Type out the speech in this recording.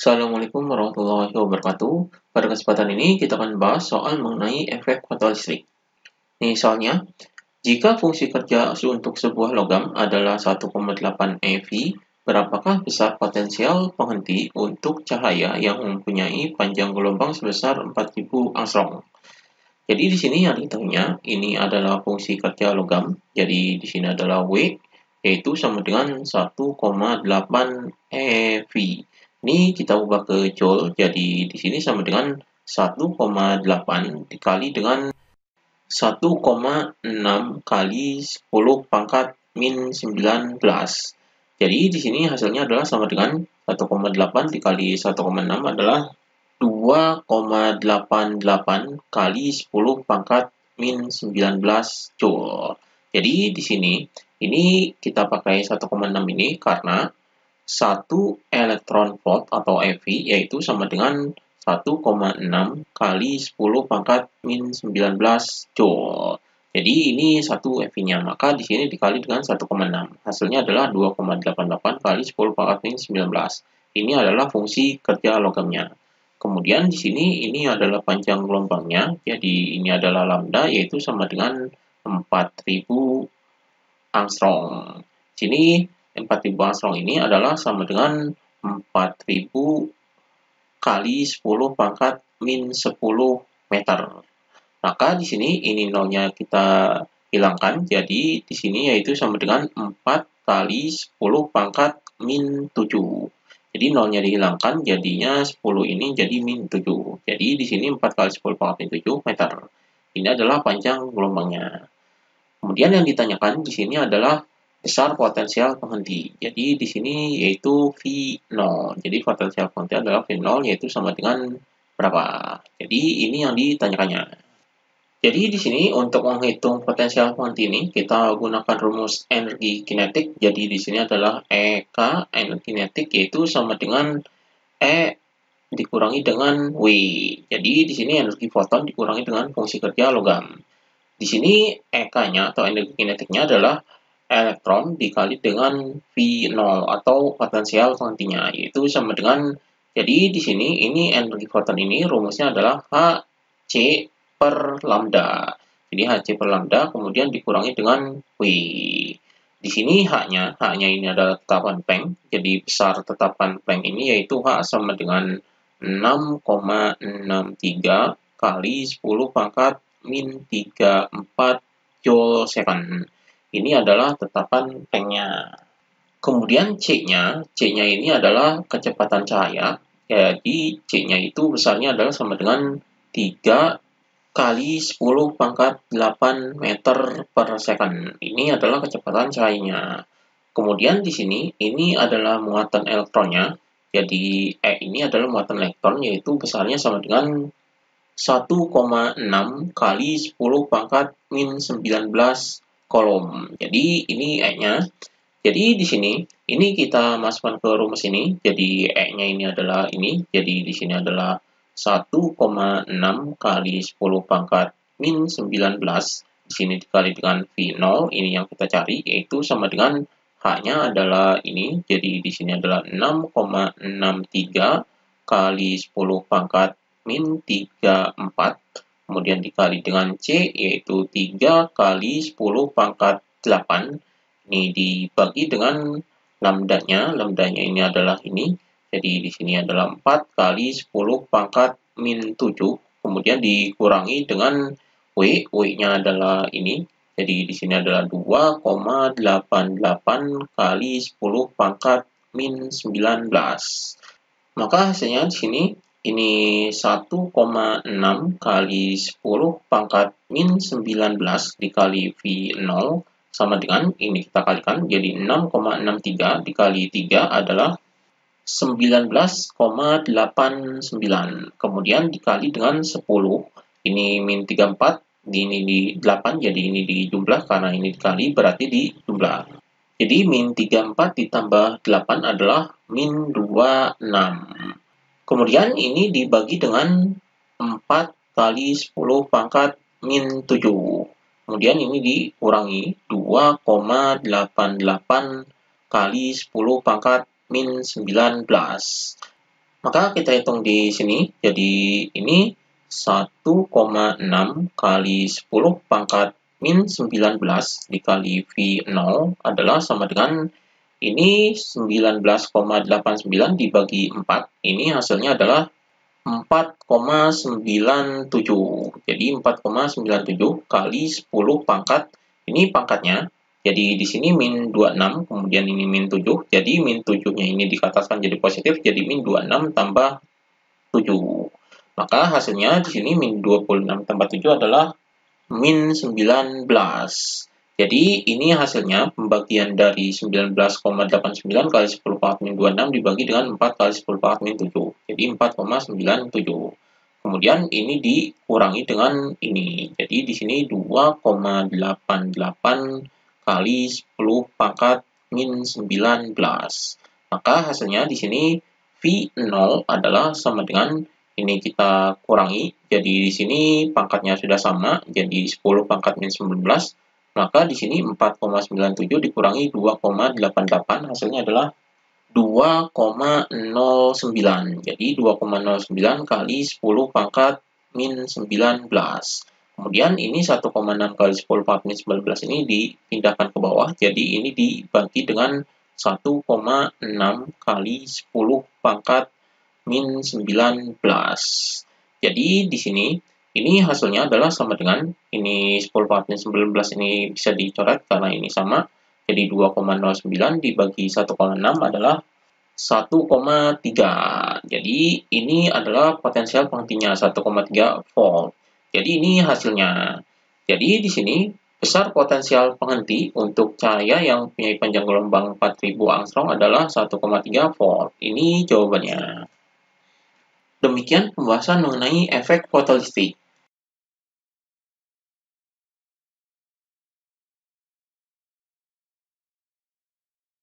Assalamualaikum warahmatullahi wabarakatuh. Pada kesempatan ini kita akan bahas soal mengenai efek kotel listrik. Misalnya, jika fungsi kerja untuk sebuah logam adalah 1,8 eV, berapakah besar potensial penghenti untuk cahaya yang mempunyai panjang gelombang sebesar 4000 angstrom? Jadi di sini yang ditanya ini adalah fungsi kerja logam. Jadi di sini adalah W, yaitu sama dengan 1,8 eV. Ini kita ubah ke joule, jadi di sini sama dengan 1,8 dikali dengan 1,6 kali 10 pangkat min 19. Jadi di sini hasilnya adalah sama dengan 1,8 dikali 1,6 adalah 2,88 kali 10 pangkat min 19 joule. Jadi di sini ini kita pakai 1,6 ini karena 1 elektron volt atau eV yaitu sama dengan 1,6 kali 10 pangkat min 19 joule. Jadi ini 1 eV-nya, maka di sini dikali dengan 1,6. Hasilnya adalah 2,88 kali 10 pangkat min 19. Ini adalah fungsi kerja logamnya. Kemudian di sini ini adalah panjang gelombangnya, jadi ini adalah lambda yaitu sama dengan 4000 angstrom. Sini 4000 angstrom ini adalah sama dengan 4000 kali 10 pangkat min 10 meter. Maka di sini ini nolnya kita hilangkan, jadi di sini yaitu sama dengan 4 kali 10 pangkat min 7. Jadi nolnya dihilangkan, jadinya 10 ini jadi min 7. Jadi di sini 4 kali 10 pangkat min 7 meter. Ini adalah panjang gelombangnya. Kemudian yang ditanyakan di sini adalah besar potensial penghenti. Jadi di sini yaitu V0. Jadi potensial penghenti adalah V0 yaitu sama dengan berapa? Jadi ini yang ditanyakannya. Jadi di sini untuk menghitung potensial penghenti ini kita gunakan rumus energi kinetik. Jadi di sini adalah EK energi kinetik yaitu sama dengan E dikurangi dengan W. Jadi di sini energi foton dikurangi dengan fungsi kerja logam. Di sini EK-nya atau energi kinetiknya adalah elektron dikali dengan V0 atau potensial penghentinya, yaitu sama dengan, jadi di sini ini energi foton ini rumusnya adalah Hc per lambda. Jadi Hc per lambda kemudian dikurangi dengan W. Di sini H-nya ini adalah tetapan Planck. Jadi besar tetapan Planck ini yaitu H sama dengan 6,63 kali 10 pangkat min 34 joule second. Ini adalah tetapan Planck-nya. Kemudian C-nya ini adalah kecepatan cahaya. Jadi C-nya itu besarnya adalah sama dengan 3 kali 10 pangkat 8 meter per second. Ini adalah kecepatan cahayanya. Kemudian di sini ini adalah muatan elektronnya. Jadi E ini adalah muatan elektron yaitu besarnya sama dengan 1,6 kali 10 pangkat min 19 kolom. Jadi ini E-nya. Jadi di sini ini kita masukkan ke rumus ini. Jadi E-nya ini adalah ini. Jadi di sini adalah 1,6 kali 10 pangkat min 19. Di sini dikali dengan V0. Ini yang kita cari yaitu sama dengan H-nya adalah ini. Jadi di sini adalah 6,63 kali 10 pangkat min 34. Kemudian dikali dengan C yaitu 3 kali 10 pangkat 8. Ini dibagi dengan lambdanya. Lambdanya ini adalah ini. Jadi di sini adalah 4 kali 10 pangkat min 7. Kemudian dikurangi dengan W. W-nya adalah ini. Jadi di sini adalah 2,88 kali 10 pangkat min 19. Maka hasilnya di sini ini 1,6 kali 10 pangkat min 19 dikali V0 sama dengan ini kita kalikan. Jadi 6,63 dikali 3 adalah 19,89. Kemudian dikali dengan 10. Ini min 34. Ini di 8. Jadi ini dijumlah karena ini dikali berarti dijumlah. Jadi min 34 ditambah 8 adalah min 26. Kemudian ini dibagi dengan 4 kali 10 pangkat min 7. Kemudian ini dikurangi 2,88 kali 10 pangkat min 19. Maka kita hitung di sini, jadi ini 1,6 kali 10 pangkat min 19 dikali V0 adalah sama dengan ini 19,89 dibagi 4. Ini hasilnya adalah 4,97. Jadi 4,97 kali 10 pangkat, ini pangkatnya. Jadi di sini min 26, kemudian ini min 7. Jadi min 7-nya ini dikatakan jadi positif, jadi min 26 tambah 7. Maka hasilnya di sini min 26 tambah 7 adalah min 19. Jadi ini hasilnya pembagian dari 19,89 kali 10 pangkat min 26 dibagi dengan 4 kali 10 pangkat min 7. Jadi 4,97. Kemudian ini dikurangi dengan ini. Jadi di sini 2,88 kali 10 pangkat min 19. Maka hasilnya di sini V0 adalah sama dengan ini kita kurangi. Jadi di sini pangkatnya sudah sama, jadi 10 pangkat min 19. Maka di sini 4,97 dikurangi 2,88 hasilnya adalah 2,09. Jadi 2,09 kali 10 pangkat min 19. Kemudian ini 1,6 kali 10 pangkat min 19 ini dipindahkan ke bawah. Jadi ini dibagi dengan 1,6 kali 10 pangkat min 19. Jadi di sini ini hasilnya adalah sama dengan ini 10 pangkat min 19 ini bisa dicoret karena ini sama. Jadi 2,09 dibagi 1,6 adalah 1,3. Jadi ini adalah potensial penghentinya 1,3 volt. Jadi ini hasilnya. Jadi di sini besar potensial penghenti untuk cahaya yang punya panjang gelombang 4000 angstrom adalah 1,3 volt. Ini jawabannya. Demikian pembahasan mengenai efek fotolistrik.